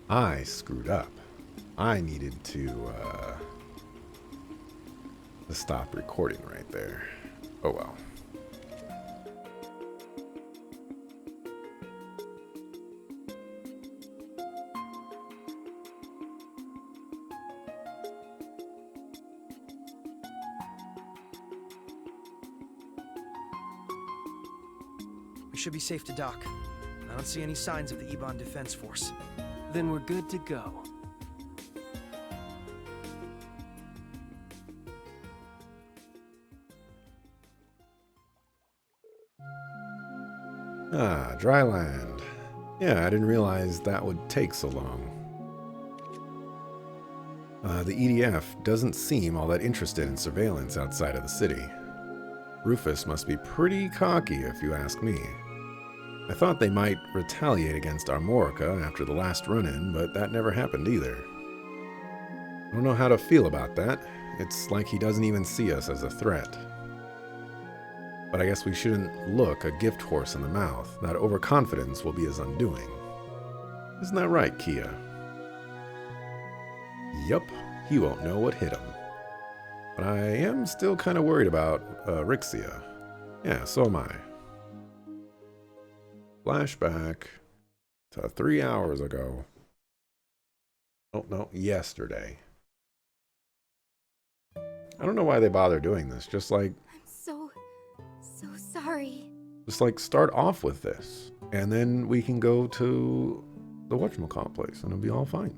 I screwed up. I needed to stop recording right there. Oh well. We should be safe to dock. I don't see any signs of the Ebon Defense Force. Then we're good to go. Ah, dry land. Yeah, I didn't realize that would take so long. The EDF doesn't seem all that interested in surveillance outside of the city. Rufus must be pretty cocky, if you ask me. I thought they might retaliate against Armorica after the last run-in, but that never happened either. I don't know how to feel about that. It's like he doesn't even see us as a threat. But I guess we shouldn't look a gift horse in the mouth. That overconfidence will be his undoing. Isn't that right, Kia? Yup, he won't know what hit him. But I am still kind of worried about Rixia. Yeah, so am I. Flashback to 3 hours ago. Oh, no, yesterday. I don't know why they bother doing this. Just like... I'm so sorry. Just like start off with this. And then we can go to the whatchamacallit and it'll be all fine.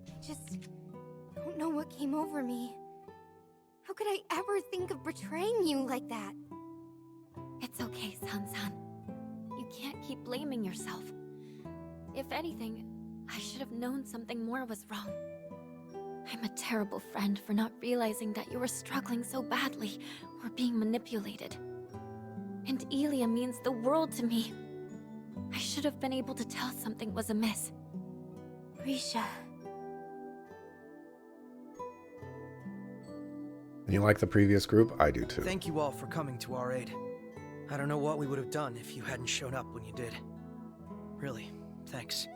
I just don't know what came over me. How could I ever think of betraying you like that? It's okay, San-san. You can't keep blaming yourself. If anything, I should have known something more was wrong. I'm a terrible friend for not realizing that you were struggling so badly or being manipulated. And Elia means the world to me. I should have been able to tell something was amiss. Risha. And you like the previous group? I do too. Thank you all for coming to our aid. I don't know what we would have done if you hadn't shown up when you did. Really, thanks.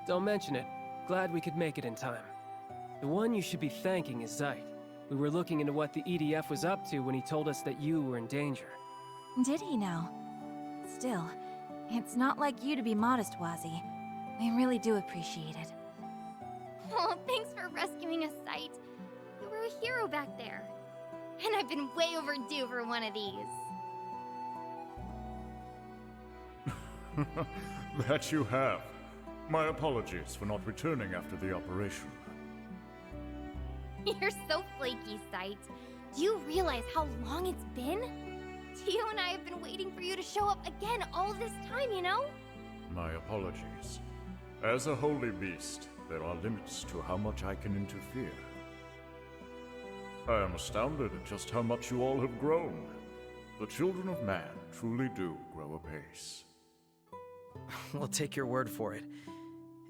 Don't mention it. Glad we could make it in time. The one you should be thanking is Zeit. We were looking into what the EDF was up to when he told us that you were in danger. Did he now? Still, it's not like you to be modest, Wazi. We really do appreciate it. Oh, thanks for rescuing us, Sight. You were a hero back there. And I've been way overdue for one of these. That you have. My apologies for not returning after the operation. You're so flaky, Sight. Do you realize how long it's been? Tio and I have been waiting for you to show up again all this time, you know? My apologies. As a holy beast, there are limits to how much I can interfere. I am astounded at just how much you all have grown. The children of man truly do grow apace. We'll take your word for it.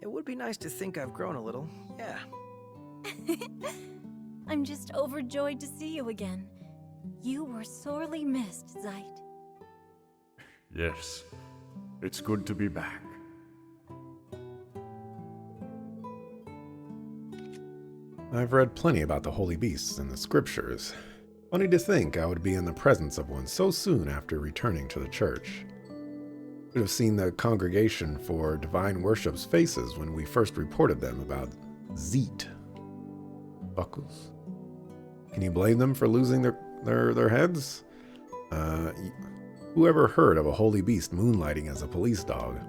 It would be nice to think I've grown a little, yeah. I'm just overjoyed to see you again. You were sorely missed, Zeit. Yes, it's good to be back. I've read plenty about the holy beasts in the scriptures. Funny to think I would be in the presence of one so soon after returning to the church. Could have seen the congregation for divine worship's faces when we first reported them about Zeet. Buckles. Can you blame them for losing their heads? Who ever heard of a holy beast moonlighting as a police dog?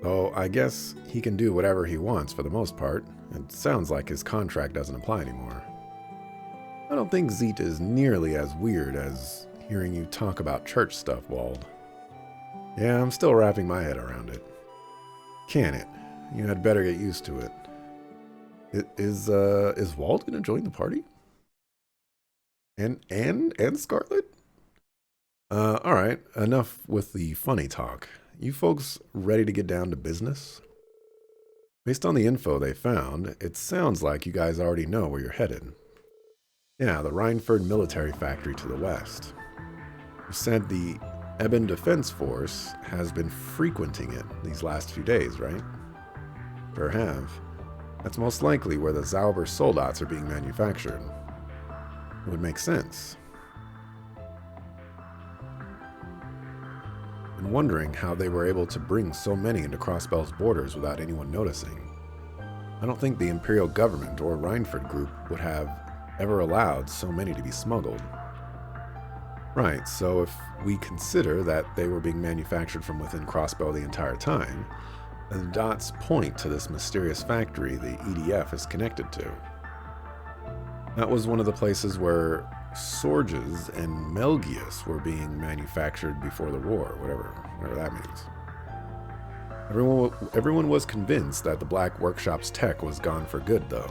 Though I guess he can do whatever he wants for the most part. It sounds like his contract doesn't apply anymore. I don't think Zeet is nearly as weird as hearing you talk about church stuff, Wald. Yeah, I'm still wrapping my head around it. Can it? You had better get used to it. Is Wald gonna join the party? And Scarlet? Alright, enough with the funny talk. You folks ready to get down to business? Based on the info they found, it sounds like you guys already know where you're headed. Yeah, the Rhineford military factory to the west. You said the Ebon Defense Force has been frequenting it these last few days, right? Sure have. That's most likely where the Zauber soldats are being manufactured. It would make sense. I'm wondering how they were able to bring so many into Crossbell's borders without anyone noticing. I don't think the Imperial government or Reinford group would have ever allowed so many to be smuggled. Right, so if we consider that they were being manufactured from within Crossbell the entire time, then the dots point to this mysterious factory the EDF is connected to. That was one of the places where Sorges and Melgius were being manufactured before the war, whatever that means. Everyone was convinced that the Black Workshop's tech was gone for good, though.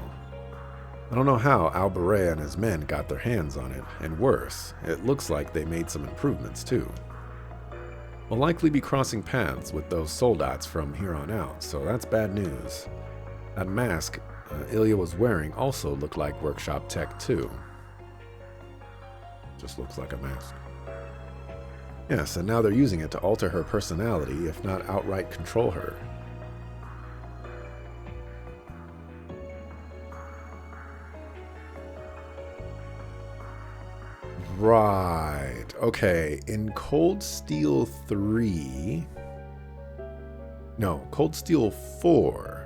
I don't know how Alberea and his men got their hands on it, and worse, it looks like they made some improvements too. We'll likely be crossing paths with those soldats from here on out, so that's bad news. That mask Ilya was wearing also looked like workshop tech too. Just looks like a mask. Yes, and now they're using it to alter her personality, if not outright control her. Right. Okay. In Cold Steel 3... No, Cold Steel 4...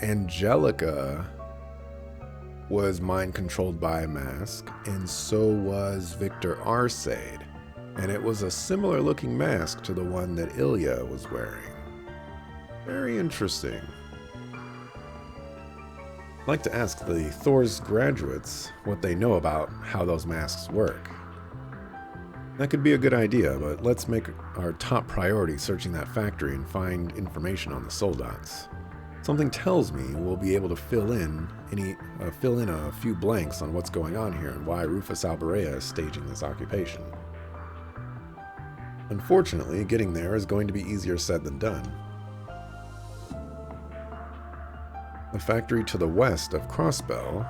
Angelica was mind-controlled by a mask, and so was Victor Arcade. And it was a similar-looking mask to the one that Ilya was wearing. Very interesting. I'd like to ask the Thor's graduates what they know about how those masks work. That could be a good idea, but let's make our top priority searching that factory and find information on the soldats. Something tells me we'll be able to fill in a few blanks on what's going on here and why Rufus Alberea is staging this occupation. Unfortunately, getting there is going to be easier said than done. The factory to the west of Crossbell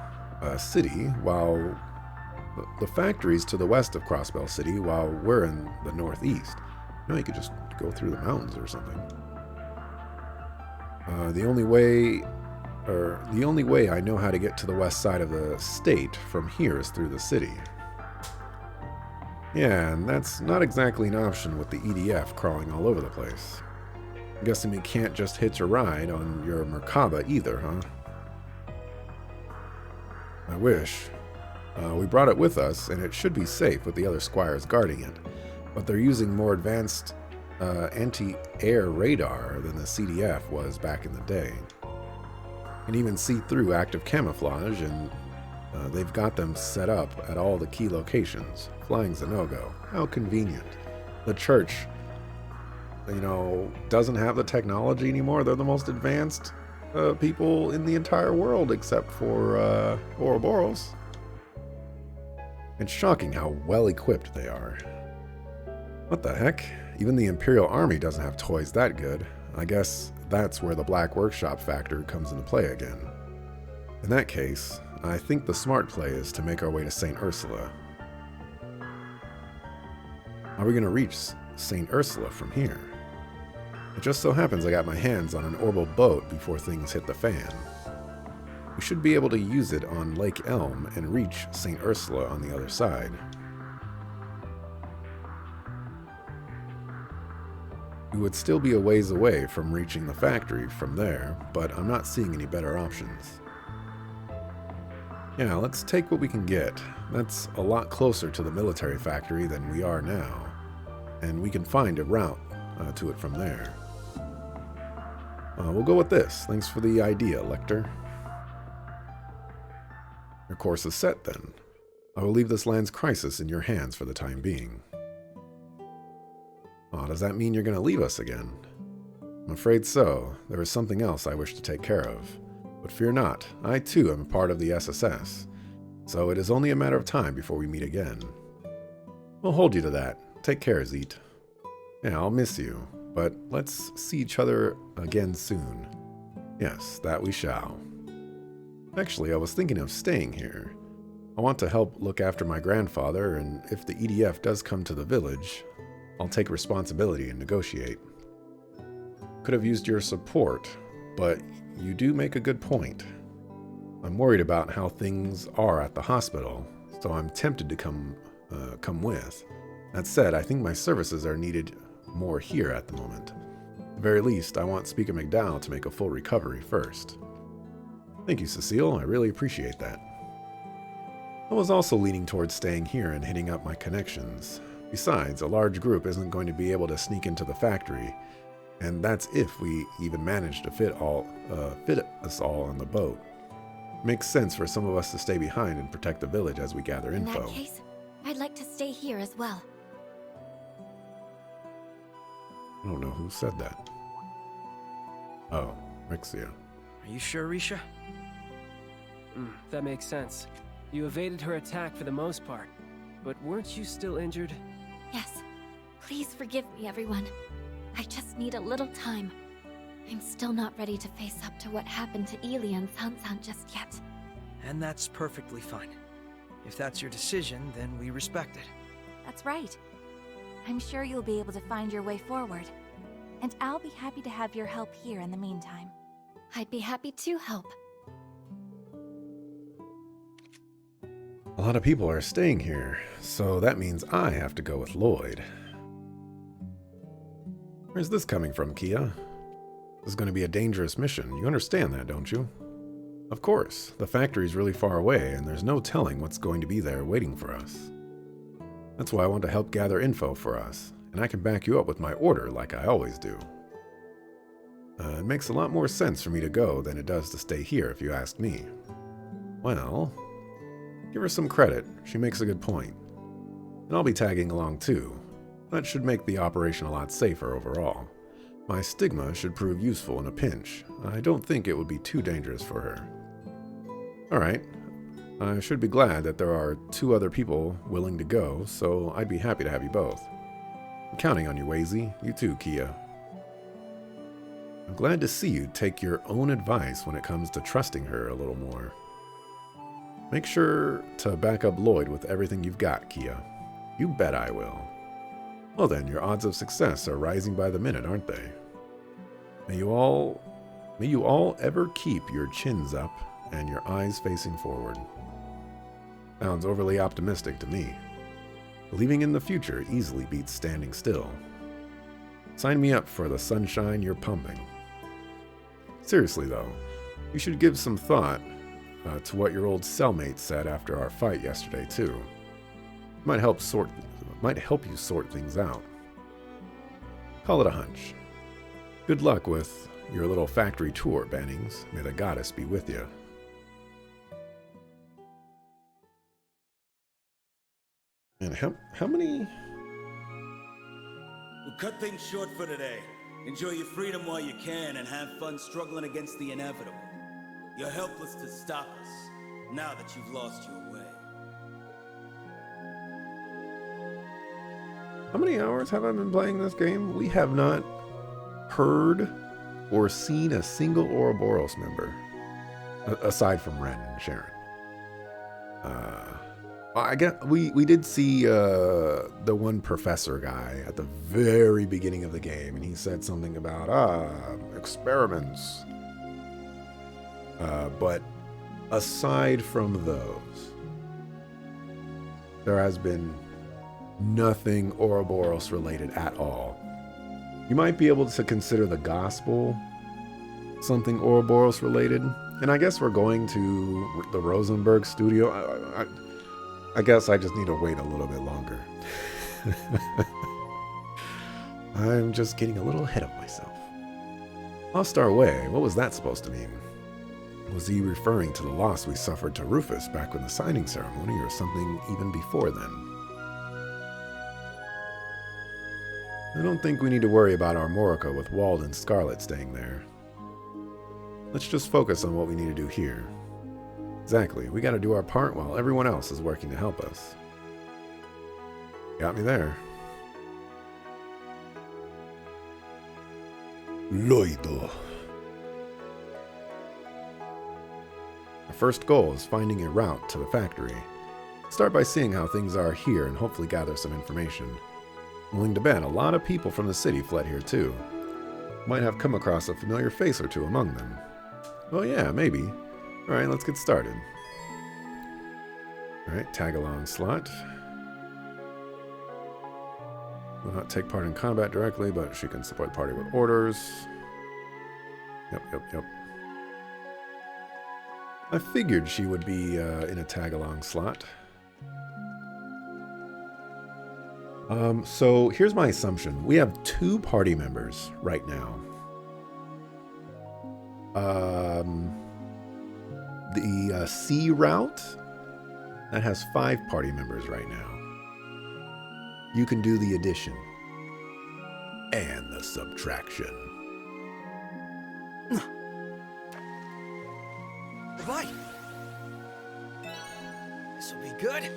City, while the factories to the west of Crossbell City, while we're in the northeast. You know, you could just go through the mountains or something. The only way I know how to get to the west side of the state from here is through the city. Yeah, and that's not exactly an option with the EDF crawling all over the place. I'm guessing we can't just hitch a ride on your Merkaba either, huh? I wish. We brought it with us, and it should be safe with the other squires guarding it, but they're using more advanced anti-air radar than the CDF was back in the day. You can even see through active camouflage, and they've got them set up at all the key locations. Flying's a no-go. How convenient. The church, doesn't have the technology anymore. They're the most advanced people in the entire world, except for Ouroboros. It's shocking how well-equipped they are. What the heck? Even the Imperial Army doesn't have toys that good. I guess that's where the Black Workshop factor comes into play again. In that case, I think the smart play is to make our way to St. Ursula. How are we going to reach St. Ursula from here? It just so happens I got my hands on an orbital boat before things hit the fan. We should be able to use it on Lake Elm and reach St. Ursula on the other side. We would still be a ways away from reaching the factory from there, but I'm not seeing any better options. Yeah, let's take what we can get. That's a lot closer to the military factory than we are now, and we can find a route to it from there. We'll go with this. Thanks for the idea, Lecter. Your course is set, then. I will leave this land's crisis in your hands for the time being. Oh, does that mean you're going to leave us again? I'm afraid so. There is something else I wish to take care of. But fear not, I too am a part of the SSS, so it is only a matter of time before we meet again. We'll hold you to that. Take care, Zeet. Yeah, I'll miss you, but let's see each other again soon. Yes, that we shall. Actually, I was thinking of staying here. I want to help look after my grandfather, and if the EDF does come to the village, I'll take responsibility and negotiate. could have used your support, but you do make a good point. I'm worried about how things are at the hospital, so I'm tempted to come with. That said, I think my services are needed more here at the moment. At the very least, I want Speaker McDowell to make a full recovery first. Thank you, Cecile. I really appreciate that. I was also leaning towards staying here and hitting up my connections. Besides, a large group isn't going to be able to sneak into the factory, and that's if we even manage to fit us all on the boat. Makes sense for some of us to stay behind and protect the village as we gather info. In that case, I'd like to stay here as well. I don't know who said that. Oh, Rixia. Are you sure, Risha? That makes sense. You evaded her attack for the most part, but weren't you still injured? Yes. Please forgive me, everyone. I just need a little time. I'm still not ready to face up to what happened to Ili and Sansan just yet. And that's perfectly fine. If that's your decision, then we respect it. That's right. I'm sure you'll be able to find your way forward. And I'll be happy to have your help here in the meantime. I'd be happy to help. A lot of people are staying here, so that means I have to go with Lloyd. Where's this coming from, Kia? This is going to be a dangerous mission. You understand that, don't you? Of course. The factory's really far away, and there's no telling what's going to be there waiting for us. That's why I want to help gather info for us, and I can back you up with my order like I always do. It makes a lot more sense for me to go than it does to stay here, if you ask me. Well, give her some credit. She makes a good point. And I'll be tagging along too. That should make the operation a lot safer overall. My stigma should prove useful in a pinch. I don't think it would be too dangerous for her. Alright. I should be glad that there are 2 other people willing to go, so I'd be happy to have you both. I'm counting on you, Wazy. You too, Kia. I'm glad to see you take your own advice when it comes to trusting her a little more. Make sure to back up Lloyd with everything you've got, Kia. You bet I will. Well then, your odds of success are rising by the minute, aren't they? May you all ever keep your chins up and your eyes facing forward. Sounds overly optimistic to me. Believing in the future easily beats standing still. Sign me up for the sunshine you're pumping. Seriously though, you should give some thought to what your old cellmate said after our fight yesterday too. Might help you sort things out. Call it a hunch. Good luck with your little factory tour, Bannings. May the goddess be with you. And how many? We'll cut things short for today. Enjoy your freedom while you can and have fun struggling against the inevitable. You're helpless to stop us, now that you've lost your way. How many hours have I been playing this game? We have not heard or seen a single Ouroboros member, aside from Ren and Sharon. I guess we did see the one professor guy at the very beginning of the game, and he said something about experiments. But aside from those, there has been nothing Ouroboros related at all. You might be able to consider the gospel something Ouroboros related, and I guess we're going to the Rosenberg studio. I guess I just need to wait a little bit longer. I'm just getting a little ahead of myself. Lost our way, what was that supposed to mean? Was he referring to the loss we suffered to Rufus back with the signing ceremony, or something even before then? I don't think we need to worry about our Morica with Wald and Scarlet staying there. Let's just focus on what we need to do here. Exactly, we gotta do our part while everyone else is working to help us. Got me there. Lloyd. Our first goal is finding a route to the factory. Start by seeing how things are here and hopefully gather some information. I'm willing to bet a lot of people from the city fled here too. Might have come across a familiar face or two among them. Oh yeah, maybe. Alright, let's get started. Alright, tag along slot. Will not take part in combat directly, but she can support the party with orders. Yep. I figured she would be in a tag-along slot. So here's my assumption. We have 2 party members right now. The C route, that has 5 party members right now. You can do the addition and the subtraction. Bye. This'll be good.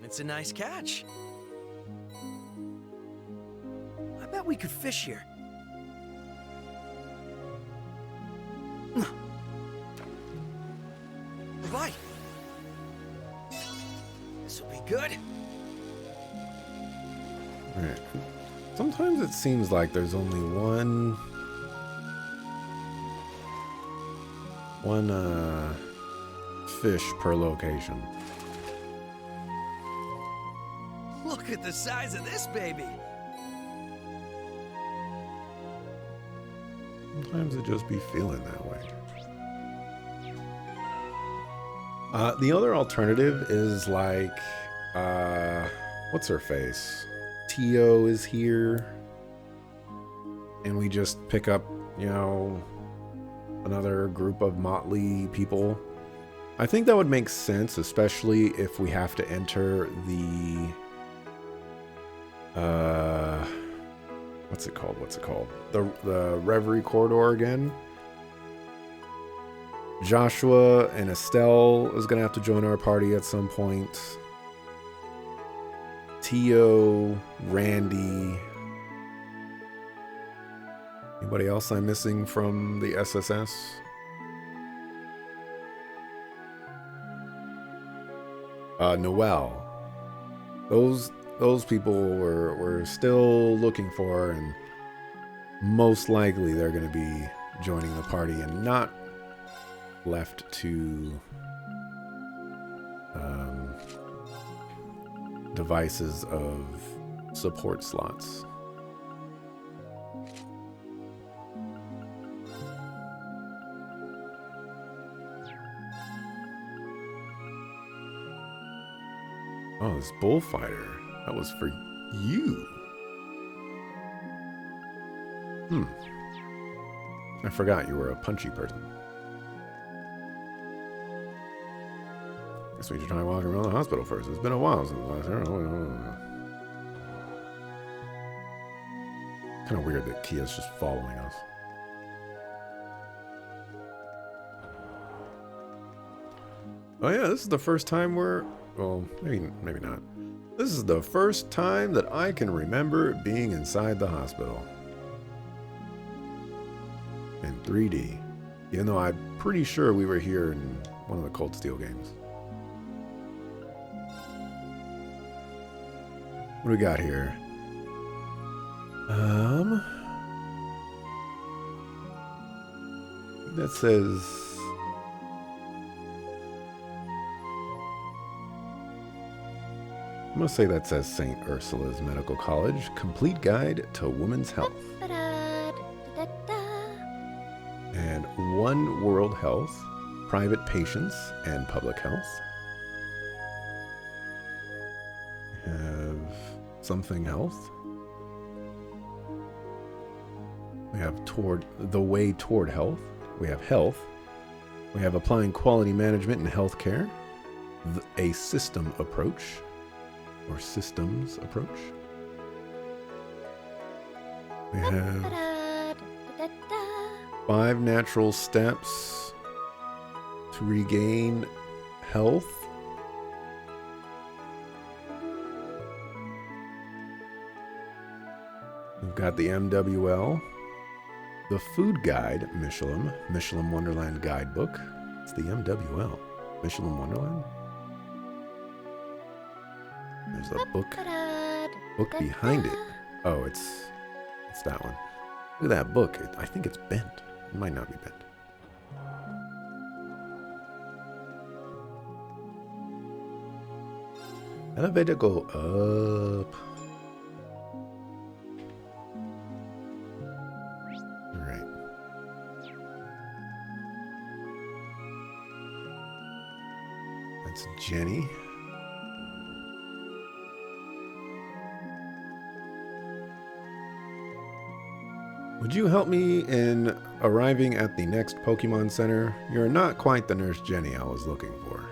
It's a nice catch. I bet we could fish here. Bye. This'll be good. Alright. Sometimes it seems like there's only one fish per location. Look at the size of this baby. Sometimes it just be feeling that way. The other alternative is like, what's her face? Tio is here. And we just pick up, you know, another group of motley people. I think that would make sense, especially if we have to enter the, what's it called? The Reverie corridor again. Joshua and Estelle is going to have to join our party at some point. Tio, Randy. Anybody else I'm missing from the SSS? Noelle. Those people we're still looking for, and most likely they're going to be joining the party and not left to devices of support slots. Oh, this bullfighter. That was for you. I forgot you were a punchy person. Guess we should try walking around the hospital first. It's been a while since last. Kind of weird that Kia's just following us. Oh yeah, this is the first time we're... Well, maybe not. This is the first time that I can remember being inside the hospital. In 3D. Even though I'm pretty sure we were here in one of the Cold Steel games. What do we got here? That says... I'm going to say that says St. Ursula's Medical College, Complete Guide to Women's Health. And One World Health, Private Patients and Public Health. We have Something Health. We have The Way Toward Health. We have Health. We have Applying Quality Management in Healthcare. A System Approach. Or Systems Approach. We have 5 natural steps to regain health. We've got the MWL. The Food Guide, Michelin Wonderland Guidebook. It's the MWL. Michelin Wonderland? There's a book behind it. Oh, it's that one. Look at that book. I think it's bent. It might not be bent. Elevator go up. Alright. That's Jenny. Would you help me in arriving at the next Pokemon Center? You're not quite the Nurse Jenny I was looking for.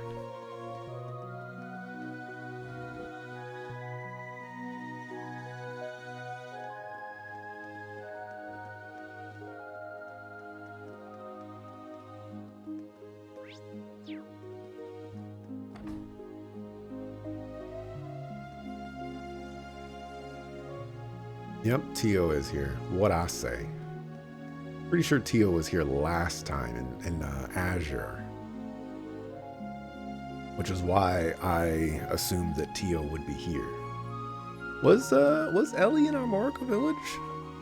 Yep, Tio is here. What I say. Pretty sure Tio was here last time in Azure. Which is why I assumed that Tio would be here. Was Ellie in Armorica Village?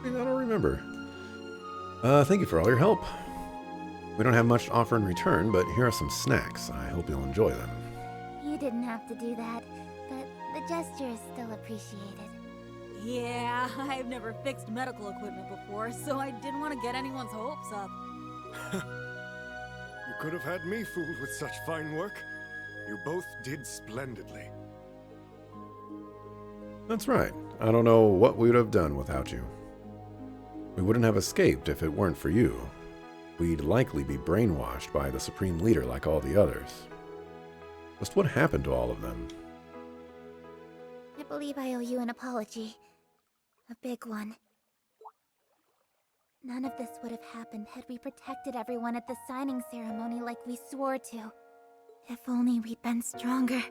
I don't remember. Thank you for all your help. We don't have much to offer in return, but here are some snacks. I hope you'll enjoy them. You didn't have to do that, but the gesture is still appreciated. Yeah, I've never fixed medical equipment before, so I didn't want to get anyone's hopes up. You could have had me fooled with such fine work. You both did splendidly. That's right. I don't know what we would have done without you. We wouldn't have escaped if it weren't for you. We'd likely be brainwashed by the Supreme Leader like all the others. Just what happened to all of them? I believe I owe you an apology. A big one. None of this would have happened had we protected everyone at the signing ceremony like we swore to. If only we'd been stronger.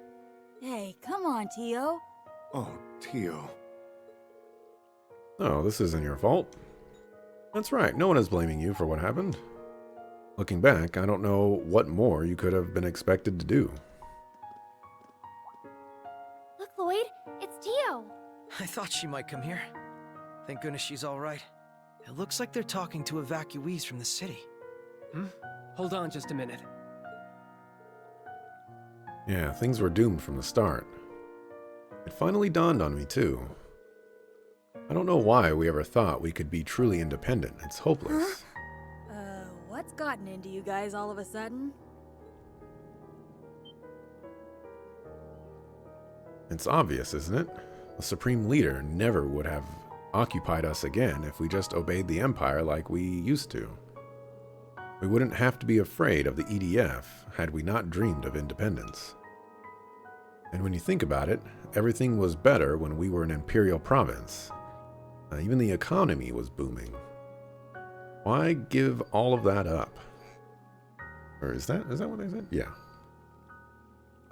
Hey, come on, Tio. Oh, Tio. Oh, this isn't your fault. That's right, no one is blaming you for what happened. Looking back, I don't know what more you could have been expected to do. Look, Lloyd, it's Tio. I thought she might come here. Thank goodness she's all right. It looks like they're talking to evacuees from the city. Hold on just a minute. Yeah, things were doomed from the start. It finally dawned on me, too. I don't know why we ever thought we could be truly independent. It's hopeless. What's gotten into you guys all of a sudden? It's obvious, isn't it? The Supreme Leader never would have occupied us again if we just obeyed the Empire like we used to. We wouldn't have to be afraid of the EDF had we not dreamed of independence. And when you think about it, everything was better when we were an imperial province. Even the economy was booming. Why give all of that up? Or is that what they said? Yeah.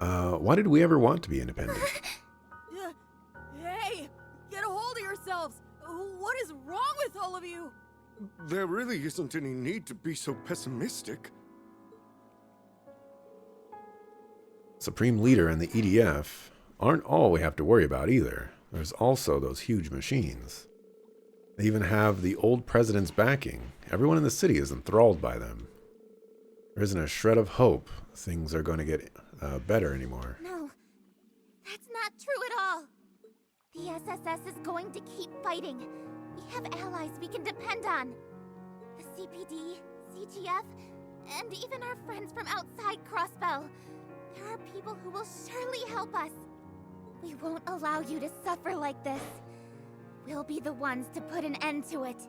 Why did we ever want to be independent? Hey, get a hold of yourselves! What is wrong with all of you? There really isn't any need to be so pessimistic. Supreme Leader and the EDF aren't all we have to worry about either. There's also those huge machines. They even have the old president's backing. Everyone in the city is enthralled by them. There isn't a shred of hope things are going to get better anymore. No, that's not true at all. The SSS is going to keep fighting. We have allies we can depend on. The CPD, CGF, and even our friends from outside Crossbell. There are people who will surely help us. We won't allow you to suffer like this. We'll be the ones to put an end to it.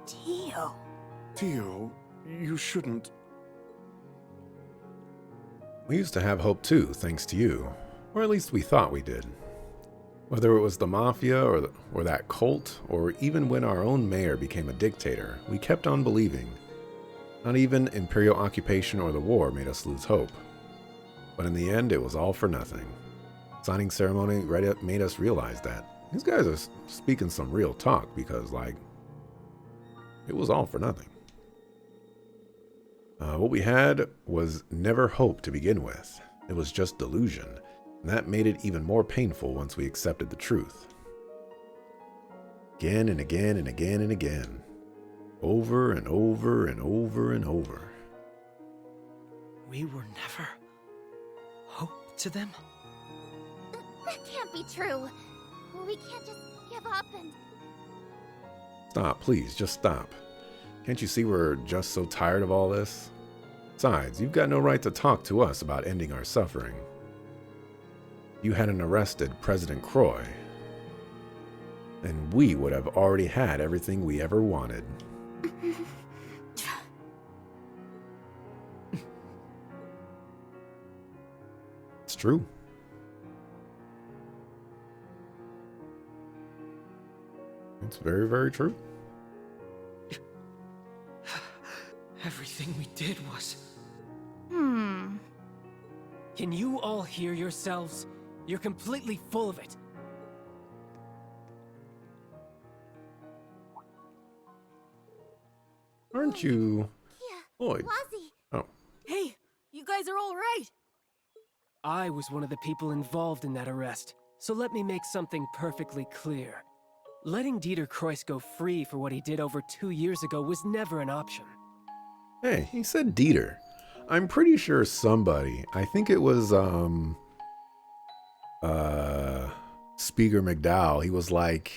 Tio. Tio, you shouldn't... We used to have hope too, thanks to you. Or at least we thought we did. Whether it was the Mafia or that cult, or even when our own mayor became a dictator, we kept on believing. Not even Imperial occupation or the war made us lose hope. But in the end, it was all for nothing. Signing ceremony made us realize that. These guys are speaking some real talk because, like, It was all for nothing. What we had was never hope to begin with. It was just delusion, and that made it even more painful once we accepted the truth. Again and again and again and again. Over and over and over and over. We were never hope to them? That can't be true. We can't just give up and... Stop, please, just stop. Can't you see we're just so tired of all this? Besides, you've got no right to talk to us about ending our suffering. You hadn't arrested President Croy, and we would have already had everything we ever wanted. It's true. It's very, very true. Everything we did was... Can you all hear yourselves? You're completely full of it. Aren't you? Yeah, Lloyd. Wazzy. Oh, Hey, you guys are all right. I was one of the people involved in that arrest, so let me make something perfectly clear. Letting Dieter Croyce go free for what he did over 2 years ago was never an option. hey, he said Dieter. I'm pretty sure somebody, I think it was, Speaker McDowell, he was like,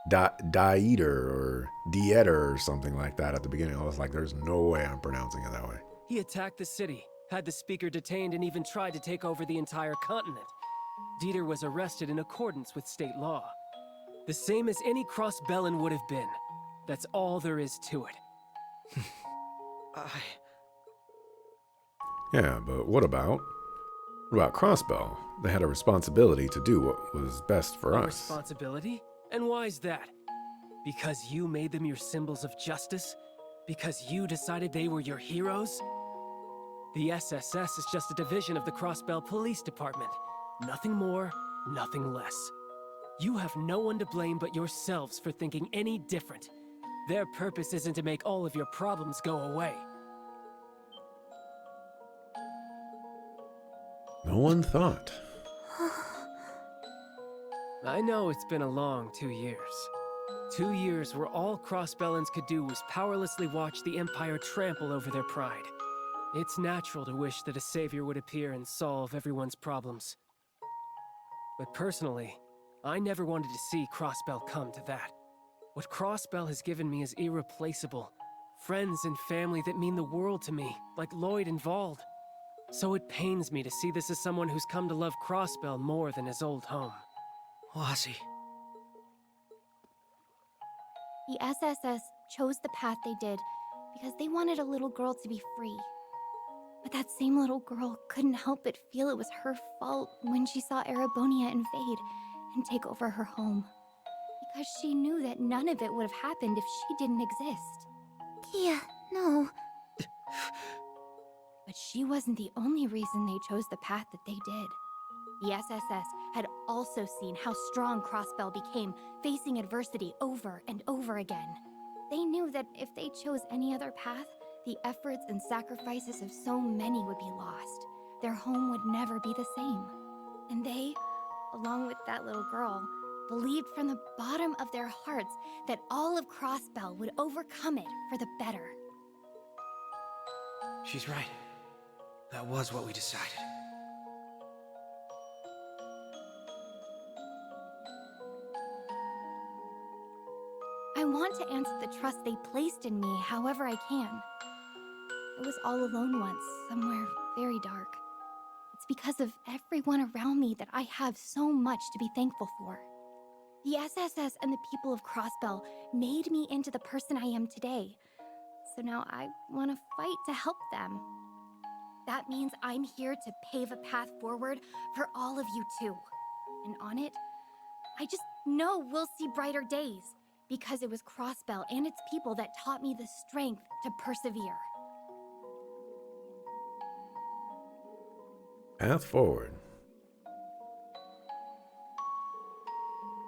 Dieter or Dieter or something like that at the beginning. I was like, there's no way I'm pronouncing it that way. He attacked the city, had the speaker detained, and even tried to take over the entire continent. Dieter was arrested in accordance with state law. The same as any Crossbellin would have been. That's all there is to it. Yeah, but what about Crossbell? They had a responsibility to do what was best for us. Responsibility? And why's that? Because you made them your symbols of justice? Because you decided they were your heroes? The SSS is just a division of the Crossbell Police Department. Nothing more, nothing less. You have no one to blame but yourselves for thinking any different. Their purpose isn't to make all of your problems go away. No one thought. I know it's been a long 2 years. 2 years where all Crossbellans could do was powerlessly watch the Empire trample over their pride. It's natural to wish that a savior would appear and solve everyone's problems. But personally, I never wanted to see Crossbell come to that. What Crossbell has given me is irreplaceable. Friends and family that mean the world to me, like Lloyd and Vald. So it pains me to see this as someone who's come to love Crossbell more than his old home. Wazzy. The SSS chose the path they did because they wanted a little girl to be free. But that same little girl couldn't help but feel it was her fault when she saw Erebonia invade and take over her home. Because she knew that none of it would have happened if she didn't exist. Yeah, no. But she wasn't the only reason they chose the path that they did. The SSS had also seen how strong Crossbell became, facing adversity over and over again. They knew that if they chose any other path, the efforts and sacrifices of so many would be lost. Their home would never be the same. And they, along with that little girl, believed from the bottom of their hearts that all of Crossbell would overcome it for the better. She's right. That was what we decided. I want to answer the trust they placed in me however I can. I was all alone once, somewhere very dark. It's because of everyone around me that I have so much to be thankful for. The SSS and the people of Crossbell made me into the person I am today. So now I want to fight to help them. That means I'm here to pave a path forward for all of you too. And on it, I just know we'll see brighter days, because it was Crossbell and its people that taught me the strength to persevere. Path forward.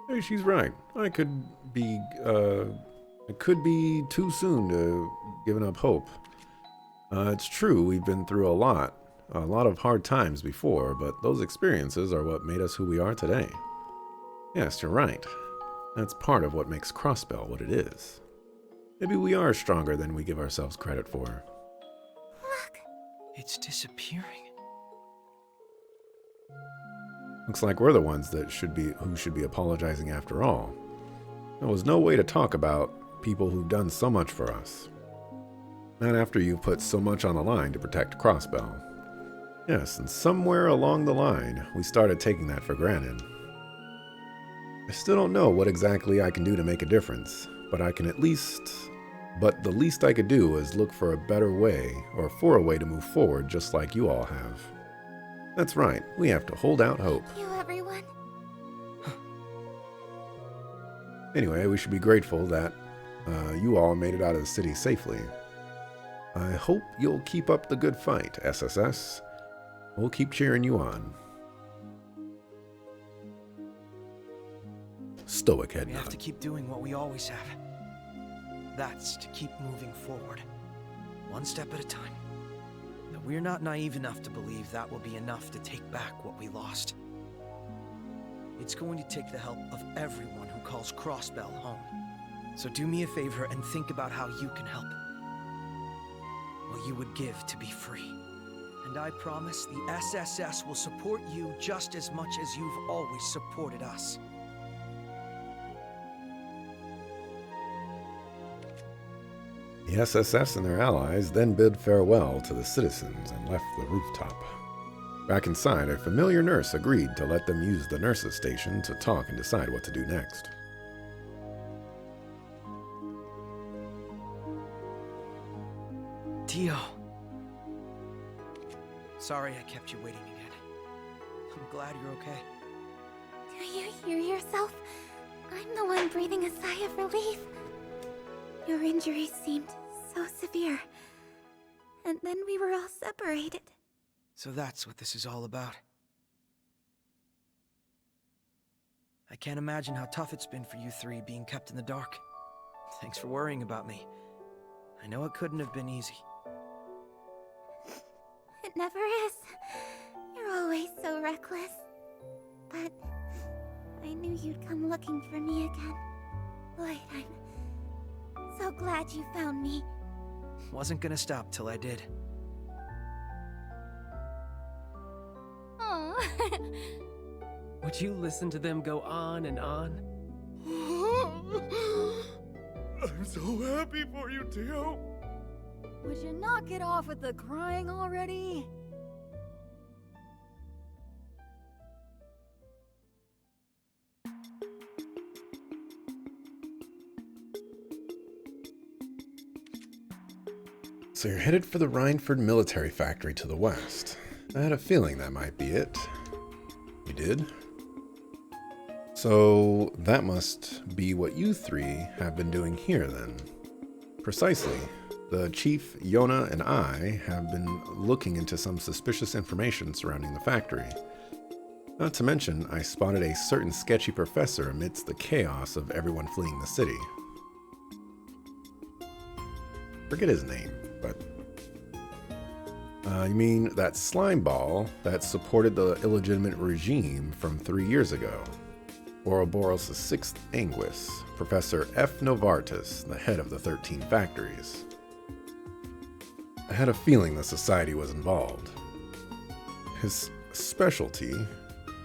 Hey, she's right. I could be, It could be too soon to giving up hope. It's true, we've been through a lot of hard times before, but those experiences are what made us who we are today. Yes, you're right. That's part of what makes Crossbell what it is. Maybe we are stronger than we give ourselves credit for. Look! It's disappearing. Looks like we're the ones who should be apologizing after all. There was no way to talk about people who've done so much for us. Not after you've put so much on the line to protect Crossbell. Yes, and somewhere along the line, we started taking that for granted. I still don't know what exactly I can do to make a difference, but the least I could do is look for a better way, or for a way to move forward just like you all have. That's right, we have to hold out hope. Thank you, everyone. Anyway, we should be grateful that you all made it out of the city safely. I hope you'll keep up the good fight, SSS. We'll keep cheering you on. Stoic head We nod. have to keep doing what we always have. That's to keep moving forward, one step at a time. But we're not naive enough to believe that will be enough to take back what we lost. It's going to take the help of everyone who calls Crossbell home. So do me a favor and think about how you can help. What you would give to be free. And I promise the SSS will support you just as much as you've always supported us. The SSS and their allies then bid farewell to the citizens and left the rooftop. Back inside, a familiar nurse agreed to let them use the nurses' station to talk and decide what to do next. Tio. Sorry I kept you waiting again. I'm glad you're okay. Do you hear yourself? I'm the one breathing a sigh of relief. Your injuries seemed so severe. And then we were all separated. So that's what this is all about. I can't imagine how tough it's been for you three being kept in the dark. Thanks for worrying about me. I know it couldn't have been easy. It never is. You're always so reckless. But I knew you'd come looking for me again. Lloyd, I'm so glad you found me. Wasn't gonna stop till I did. Aw. Would you listen to them go on and on? I'm so happy for you, Tio. Would you knock it off with the crying already? So you're headed for the Rhineford military factory to the west. I had a feeling that might be it. You did? So that must be what you three have been doing here then. Precisely. The Chief, Yona, and I have been looking into some suspicious information surrounding the factory. Not to mention, I spotted a certain sketchy professor amidst the chaos of everyone fleeing the city. Forget his name, but... you mean that slime ball that supported the illegitimate regime from 3 years ago? Ouroboros' 6th Anguis, Professor F. Novartis, the head of the 13 factories. I had a feeling the society was involved. His specialty,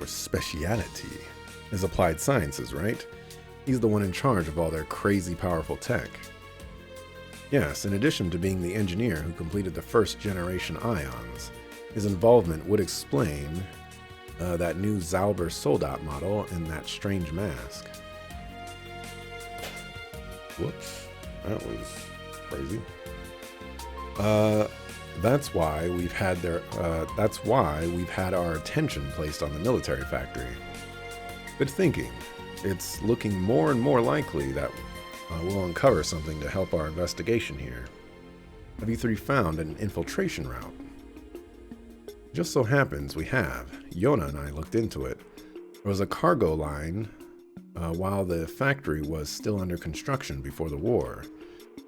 or speciality, is applied sciences, right? He's the one in charge of all their crazy powerful tech. Yes, in addition to being the engineer who completed the first generation ions, his involvement would explain that new Zauber Soldat model and that strange mask. Whoops, that was crazy. That's why we've had our attention placed on the military factory. Good thinking. It's looking more and more likely that we'll uncover something to help our investigation here. Have you three found an infiltration route? Just so happens we have. Yona and I looked into it. There was a cargo line while the factory was still under construction before the war.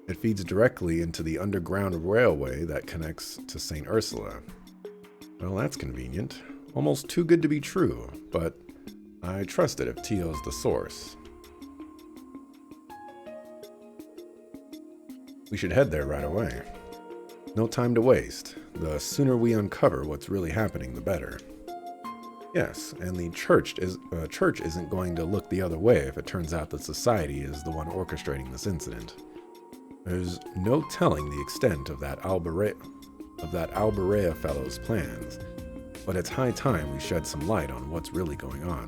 It feeds directly into the underground railway that connects to St. Ursula. Well, that's convenient. Almost too good to be true, but I trust it if Tio's the source. We should head there right away. No time to waste. The sooner we uncover what's really happening, the better. Yes, and the church isn't going to look the other way if it turns out that society is the one orchestrating this incident. There's no telling the extent of that Alberea fellow's plans, but it's high time we shed some light on what's really going on.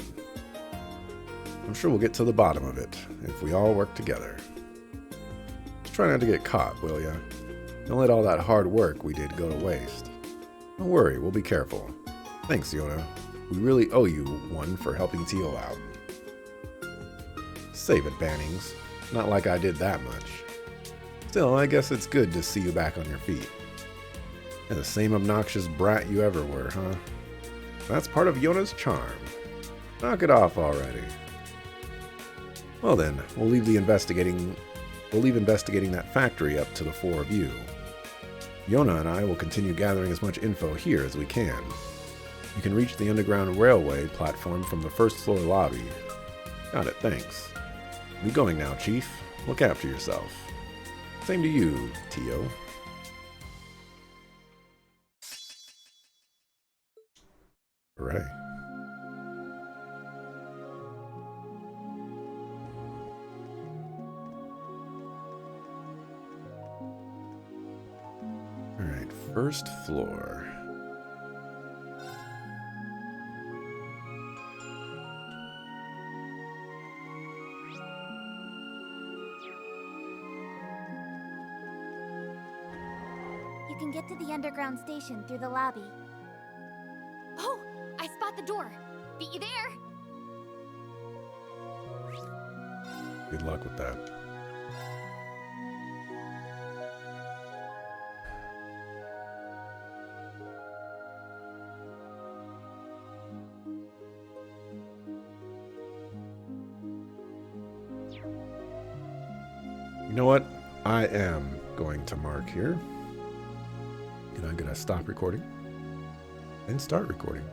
I'm sure we'll get to the bottom of it if we all work together. Just try not to get caught, will ya? Don't let all that hard work we did go to waste. Don't worry, we'll be careful. Thanks, Yona. We really owe you one for helping Tio out. Save it, Bannings. Not like I did that much. Still, I guess it's good to see you back on your feet. And the same obnoxious brat you ever were, huh? That's part of Yona's charm. Knock it off already. Well then, we'll leave investigating that factory up to the four of you. Yona and I will continue gathering as much info here as we can. You can reach the underground railway platform from the first floor lobby. Got it, thanks. We going now, Chief. Look after yourself. Same to you, Tio. Hooray. Alright, first floor. You can get to the underground station through the lobby. Oh, I spot the door. Beat you there. Good luck with that. You know what? I am going to mark here. And I'm going to stop recording and start recording.